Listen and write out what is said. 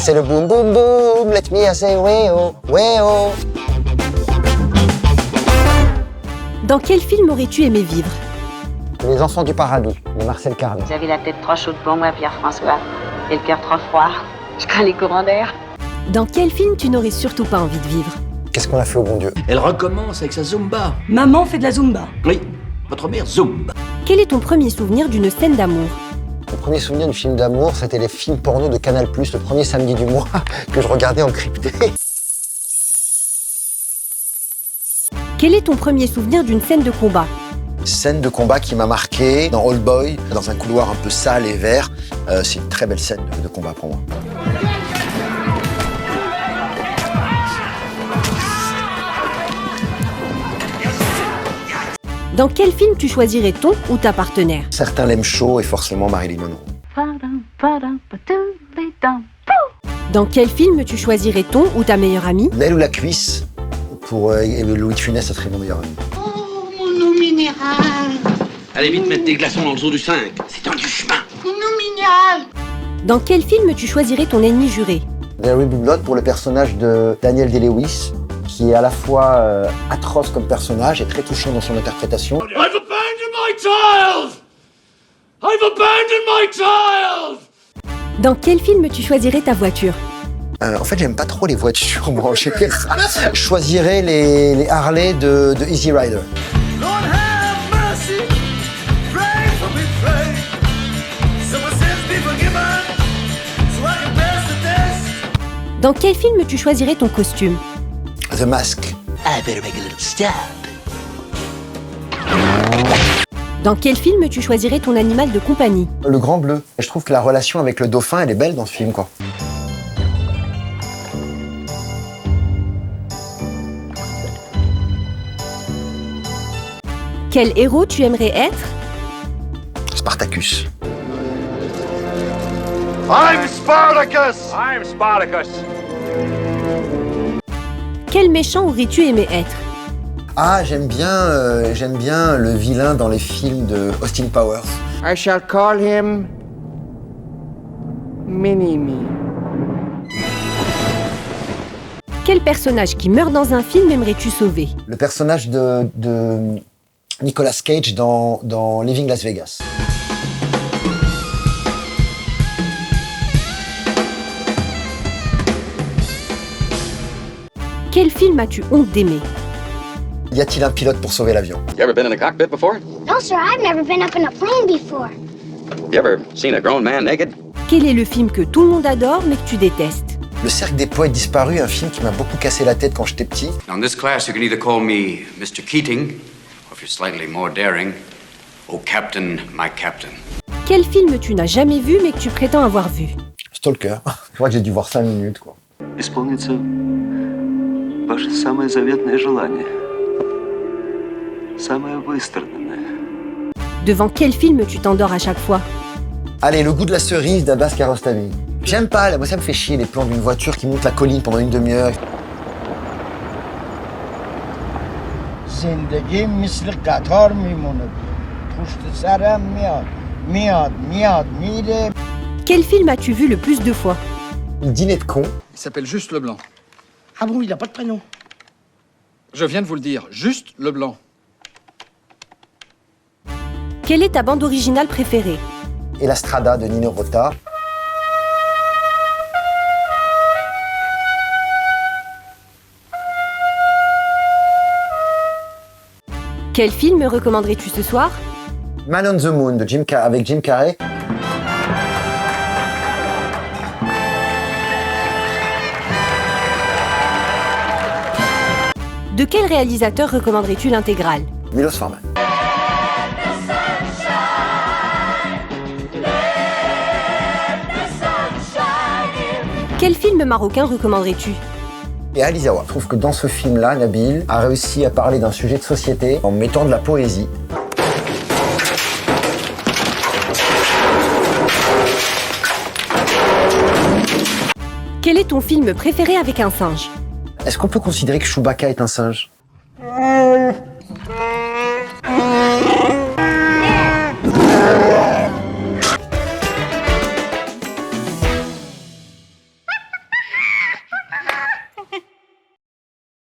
C'est le boum boum boum, let me say way oh, way oh. Dans quel film aurais-tu aimé vivre? Les enfants du paradis, de Marcel Carné. Vous avez la tête trop chaude pour moi, Pierre-François, et le cœur trop froid. Je crains les courants d'air. Dans quel film tu n'aurais surtout pas envie de vivre? Qu'est-ce qu'on a fait au bon Dieu? Elle recommence avec sa Zumba. Maman fait de la Zumba. Oui, votre mère Zumba. Quel est ton premier souvenir d'une scène d'amour? Mon premier souvenir du film d'amour, c'était les films porno de Canal+, le premier samedi du mois, que je regardais en crypté. Quel est ton premier souvenir d'une scène de combat? Scène de combat qui m'a marqué dans Old Boy, dans un couloir un peu sale et vert. C'est une très belle scène de combat pour moi. Dans quel film tu choisirais ton ou ta partenaire? Certains l'aiment chaud et forcément Marilyn Monroe. Dans quel film tu choisirais ton ou ta meilleure amie? L'aile ou la cuisse, pour Louis de Funès, ça serait mon meilleur ami. Oh, mon eau minérale. Allez vite mettre des glaçons dans le zoo du 5. C'est dans du chemin. Mon eau minérale. Dans quel film tu choisirais ton ennemi juré? There Will Be Blood pour le personnage de Daniel Day-Lewis, qui est à la fois atroce comme personnage et très touchant dans son interprétation. I've abandoned my child! I've abandoned my child! Dans quel film tu choisirais ta voiture? En fait, j'aime pas trop les voitures, moi. Je choisirais les Harley de Easy Rider. Lord have mercy, pray for me, pray. So my sins be forgiven, so I can pass the test. Dans quel film tu choisirais ton costume? The Mask. I better make a little stop. Dans quel film tu choisirais ton animal de compagnie? Le Grand Bleu. Et je trouve que la relation avec le dauphin, elle est belle dans ce film, quoi. Quel héros tu aimerais être? Spartacus. I'm Spartacus! I'm Spartacus. Quel méchant aurais-tu aimé être? Ah, j'aime bien le vilain dans les films de Austin Powers. I shall call him Mini-Me. Quel personnage qui meurt dans un film aimerais-tu sauver? Le personnage de Nicolas Cage dans Leaving Las Vegas. Quel film as-tu honte d'aimer? Y a-t-il un pilote pour sauver l'avion? You ever been in a cockpit before? No, sir, I've never been up in a plane before. You ever seen a grown man naked? Quel est le film que tout le monde adore mais que tu détestes? Le Cercle des Poètes Disparus, un film qui m'a beaucoup cassé la tête quand j'étais petit. Now, in this class, you can either call me Mr. Keating, or if you're slightly more daring, oh, Captain, my Captain. Quel film tu n'as jamais vu mais que tu prétends avoir vu? Stalker. Je crois que j'ai dû voir 5 minutes, quoi. Исполнится ваше самое заветное желание. Самое выстраданное. Devant quel film tu t'endors à chaque fois? Allez, Le goût de la cerise d'Abbas Kiarostami. J'aime pas, moi ça me fait chier les plans d'une voiture qui monte la colline pendant une demi-heure. زندگی مثل قطار میمونه پشت سرم میاد میره. Quel film as-tu vu le plus de fois? Dîner de con. Il s'appelle Juste Leblanc. Ah bon, il a pas de prénom? Je viens de vous le dire, Juste Leblanc. Quelle est ta bande originale préférée? Et la Strada de Nino Rota. Quel film me recommanderais-tu ce soir? Man on the Moon de avec Jim Carrey. De quel réalisateur recommanderais-tu l'intégrale? Milos Forman. Quel film marocain recommanderais-tu? Et Alizawa. Je trouve que dans ce film-là, Nabil a réussi à parler d'un sujet de société en mettant de la poésie. Quel est ton film préféré avec un singe? Est-ce qu'on peut considérer que Chewbacca est un singe?